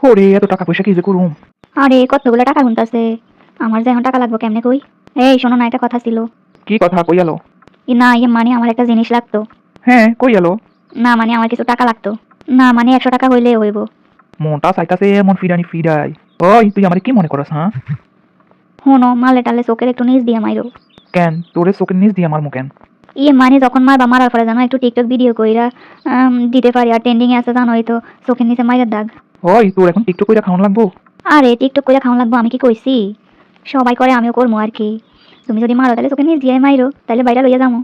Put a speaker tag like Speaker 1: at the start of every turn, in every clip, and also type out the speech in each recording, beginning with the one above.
Speaker 1: ওরে এত টাকা পয়সা কি যে করুম।
Speaker 2: আরে কতগুলো টাকা গুনতাছে, আমার যে এখন টাকা লাগবে কেমনে কই। এই শোনো না, একটা কথা ছিল।
Speaker 1: কি কথা কই আলো?
Speaker 2: না মানে আমার একটা জিনিস লাগতো।
Speaker 1: হ্যাঁ কই আলো?
Speaker 2: না মানে আমার কিছু টাকা লাগতো। না মানে 100 টাকা হইলে হইব।
Speaker 1: মনটা চাইতাছে এমন ফিরানি ফিরাই। ওই তুই আমার কি মনে করস হ্যাঁ?
Speaker 2: হুনো মালে টালে চোখের একটু নিচ দিয়া মাইরো।
Speaker 1: কেন তোরে চোখের নিচ দিয়ে মারমু কেন?
Speaker 2: মানে যখন মারবা মারার পরে জানো একটু টিকটক ভিডিও কইরা দিতে পারি, আর ট্রেন্ডিং এ আছে জানো, এই তো চোখের নিচে মাইরের দাগ।
Speaker 1: ওই তোর এখন টিকটক কইরা খাওয়ান লাগবো?
Speaker 2: আরে টিকটক কইরা খাওয়া লাগবো আমি কি কইছি? সবাই করে আমিও করবো আর কি। তুমি যদি মারো তাহলে চোখের নিচ দিয়ে মাইরো, তাহলে বাইরে লইয়া যাবো।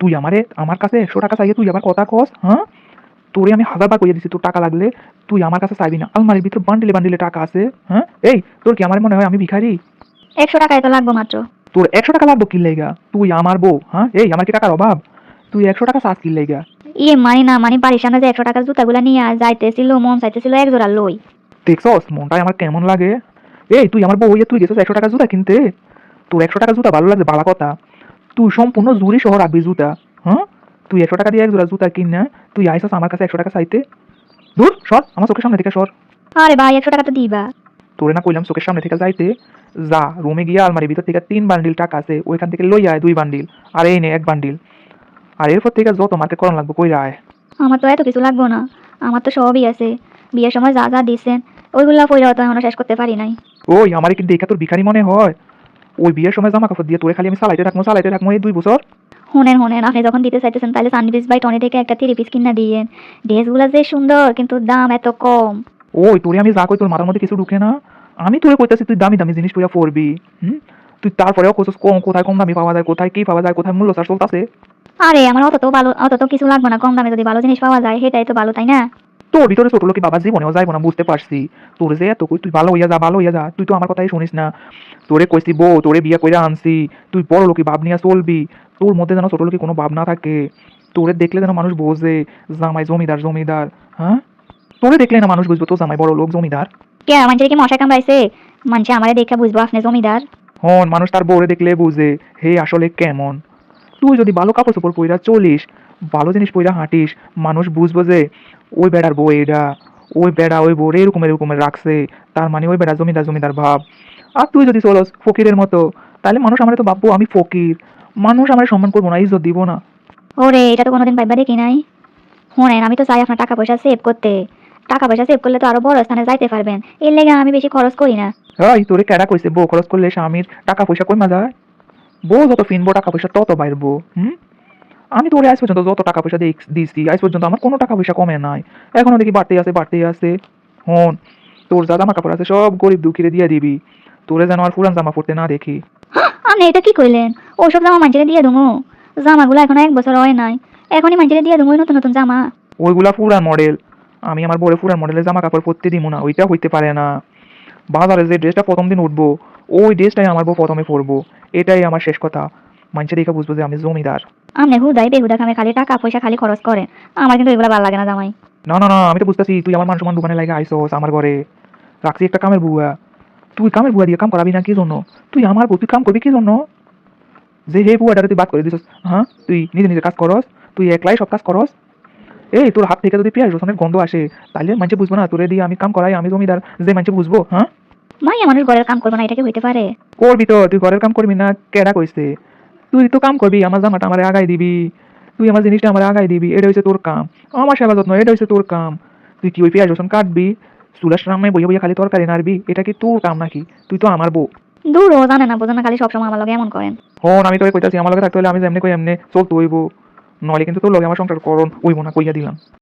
Speaker 1: তুই আমারে আমার কাছে 100 টাকা চাইয়ে তুই আবার কথা কস হ্যাঁ? তোরে আমি 1000 বার কইয়া দিছি তোর টাকা লাগলে তুই আমার কাছে চাইবি না। আলমারির ভিতর বান্ডিলে বান্ডিলে টাকা আছে হ্যাঁ? এই তোর কি আমার মনে হয় আমি ভিখারি?
Speaker 2: 100 টাকায় তো লাগবো মাত্র।
Speaker 1: তোর 100 টাকা লাগবো কি লাইগা? তুই আমার বউ হ্যাঁ? এই আমার কি টাকার অভাব? তুই 100 টাকা চাস কি লাইগা?
Speaker 2: মানে না মানে বাড়ির সামনে যে 100 টাকার জুতাগুলা নিয়ে যাইতেছিল, মন চাইতেছিল এক জোড়া লই।
Speaker 1: দেখছস মনটাই আমার কেমন লাগে? এই তুই আমার বউ হইয়া তুই গেছিস 100 টাকা জুতা কিনতে? তোর 100 টাকা জুতা ভালো লাগছে বালা কথা। তুই সম্পূর্ণ জুরি শহর রাখবি জুতা হ্যাঁ? তুই 100 টাকা দিয়ে এক জোড়া জুতা কিন না তুই আইসস আমার কাছে 100 টাকা চাইতে? দূর সর আমার চোখের সামনে থেকে সর।
Speaker 2: আরে ভাই 100 টাকা তো দিবা।
Speaker 1: তোরে না কইলাম চোখের সামনে থেকে যাইতে? যা রুমে গিয়া আলমারির ভিতর থেকে 3 বান্ডিল টাকা আছে ওইখান থেকে লই আয় 2 বান্ডিল, আর এই নে 1 বান্ডিল। আর এরপর থেকে যত মার্কেট করান লাগবে কইরা আয়।
Speaker 2: আমার তো এত কিছু লাগবো না, আমার তো সবই আছে। বিয়ের সময় যা যা দিছেন ওইগুলা পইরাও তো এখনো শেষ করতে পারি নাই।
Speaker 1: ওই আমারে কি দেখা তোর ভিখারি মনে হয়? ওই বিয়ের সময় জামা কাপড় দিয়ে তোরে খালি আমি চালাইতে থাকবো এই 2 বছর।
Speaker 2: শুনেন আপনি যখন দিতে চাইতেছেন তাহলে সানবিজ বাই টনি থেকে একটা 3 পিস কিনা দিয়েন। ড্রেসগুলা যে সুন্দর কিন্তু দাম এত কম।
Speaker 1: ওই তোরে আমি যা কই তোর মাথার মধ্যে কিছু ঢুকে না? আমি তোরে কইতাছি তুই দামি দামি জিনিস পইরা পরবি হুম? তুই তারপরেও কইছস কোথায় কম দামি পাওয়া যায়, কোথায় কি পাওয়া যায়, কোথায় মূল্য ছাড় চলতাছে।
Speaker 2: আরে আমার অত তো কিছু লাগবে না, কম দামে যদি ভালো জিনিস পাওয়া যায় সেটাই তো ভালো, তাই না?
Speaker 1: তোর ভিতরে ছোট লোকি বাবা জীবনেও যাইব না বুঝতে পারছি। তোর যে এত কই তুই ভালো হইয়া যা তুই তো আমার কথাই শুনিস না। তোরে কইছি বউ তোরে বিয়ে কইরা আনছি, তুই বড় লোকি ভাব নিয়ে চলবি। তোর মধ্যে যেন ছোট লোকি কোনো ভাব না থাকে। তোরে দেখলে যেন মানুষ বোঝে জামাই জমিদার জমিদার হ্যাঁ? তোরে দেখলে না মানুষ বুঝবো তো জামাই বড় লোক জমিদার।
Speaker 2: কে মানুষের কি মশা কামড়াইছে? মানুষে আমারে দেখে বুঝবো আপনি জমিদার।
Speaker 1: হন মানুষ তার বউরে দেখলে বুঝে হে আসলে কেমন। তুই যদি ভালো কাপড় চোপড় পইরা চলিস, ভালো জিনিস পইরা হাঁটিস, মানুষ বুঝবো যে ওই বেড়ার বউ এইটা, ওই বেড়া ওই বউ এরকমের রাখছে, তার মানে ওই বেড়া জমিদার জমিদার ভাব। আর তুই যদি চলস ফকিরের মতো, তাহলে মানুষ আমার তো ভাববো আমি ফকির, মানুষ আমার সম্মান করবো না, ইজ্জত দিব না।
Speaker 2: ওরে এটা তো কোনোদিন ভাইবা দেখি নাই। শুনেন আমি তো চাই আপনার টাকা পয়সা সেভ করতে। টাকা পয়সা সেভ করলে তো আরো বড় স্থানে যাইতে পারবেন, এর লেগে আমি বেশি খরচ করি না।
Speaker 1: এই তোরে কেডা কইছে বউ খরচ করলে স্বামীর টাকা পয়সা কইমা যায়? বউ যত ফিনবো টাকা পয়সা তত বাইরবো হুম? আমি তোরে আজ পর্যন্ত যত টাকা পয়সা দিছি আজ পর্যন্ত আমার কোনো টাকা পয়সা কমে নাই, এখনো দেখি বাড়তেই আছে। হন তোর যা জামা কাপড় আছে সব গরিব দুঃখীরে দিয়ে দিবি, তোরে যেন আর পুরান জামা পড়তে না দেখি।
Speaker 2: আপনি এটা কি কইলেন? ওসব জামা মানুষের দিয়ে দেবো? জামাগুলো এখন 1 বছর হয় নাই, এখনই মানুষের দিয়ে দেবো নতুন নতুন জামা?
Speaker 1: ওইগুলা পুরান মডেল, আমি আমার বড় পুরান মডেলের জামা কাপড় পরতে দিব না, ওইটা হইতে পারে না। বাজারে যে ড্রেসটা প্রথম দিন উঠবো ওই ড্রেসটাই আমার বউ প্রথমে পরবো, এটাই আমার শেষ কথা। মানুষের দেখে বুঝবো যে আমি জমিদার।
Speaker 2: আপনি হুদাই বেহুদা কামে খালি টাকা পয়সা খালি খরচ করেন, আমার কিন্তু এগুলো ভালো লাগে না জামাই।
Speaker 1: না আমি তো বুঝতেছি তুই আমার মান সম্মান দোকানে লাগে আইসোস আমার ঘরে, রাখছি একটা কামের বুয়া। তুই কামের বুয়া দিয়ে কাম করাবি না কি জন্য? তুই আমার বউ তুই কাম করবি কি জন্য? যে হে বুয়াটারে তুই বাদ করে দিছিস হ্যাঁ? তুই নিজে নিজে কাজ করস, তুই একলাই সব কাজ করস। এই তোর হাত থেকে যদি পেঁয়াজ রসুনের গন্ধ আসে তাহলে মানুষে বুঝবো না তোরে দিয়ে আমি কাম করাই আমি জমিদার, যে মানুষে বুঝবো হ্যাঁ?
Speaker 2: মাইয়া মানুষ ঘরের কাম করবো না, এটা কি হইতে পারে?
Speaker 1: করবি তো, তুই ঘরের কাম করবি না কেডা কইছে? তুই তো কাম করবি, আমার জামাটা আমার আগাই দিবি, তুই আমার জিনিসটা আমার আগাই দিবি, এটা হচ্ছে তোর কাম। আমার সেবা যত্ন এটা হচ্ছে তোর কাম। তুই কি ওই পেঁয়াজ রসুন কাটবি, চুলার সামনে বইয়ে বইয়ে খালি তরকারি নাড়বি, এটা কি তোর কাম নাকি? তুই তো আমার বউ।
Speaker 2: দূর ও জানে না বোঝে না, খালি সবসময় আমার লগে এমন করেন।
Speaker 1: হন আমি তোকে কইতাছি আমার লগে থাকতে হলে আমি যেমনি কই এমনি চলতে হইব, নইলে কিন্তু তোর লগে আমার সংসার করণ হইব না কইয়া দিলাম।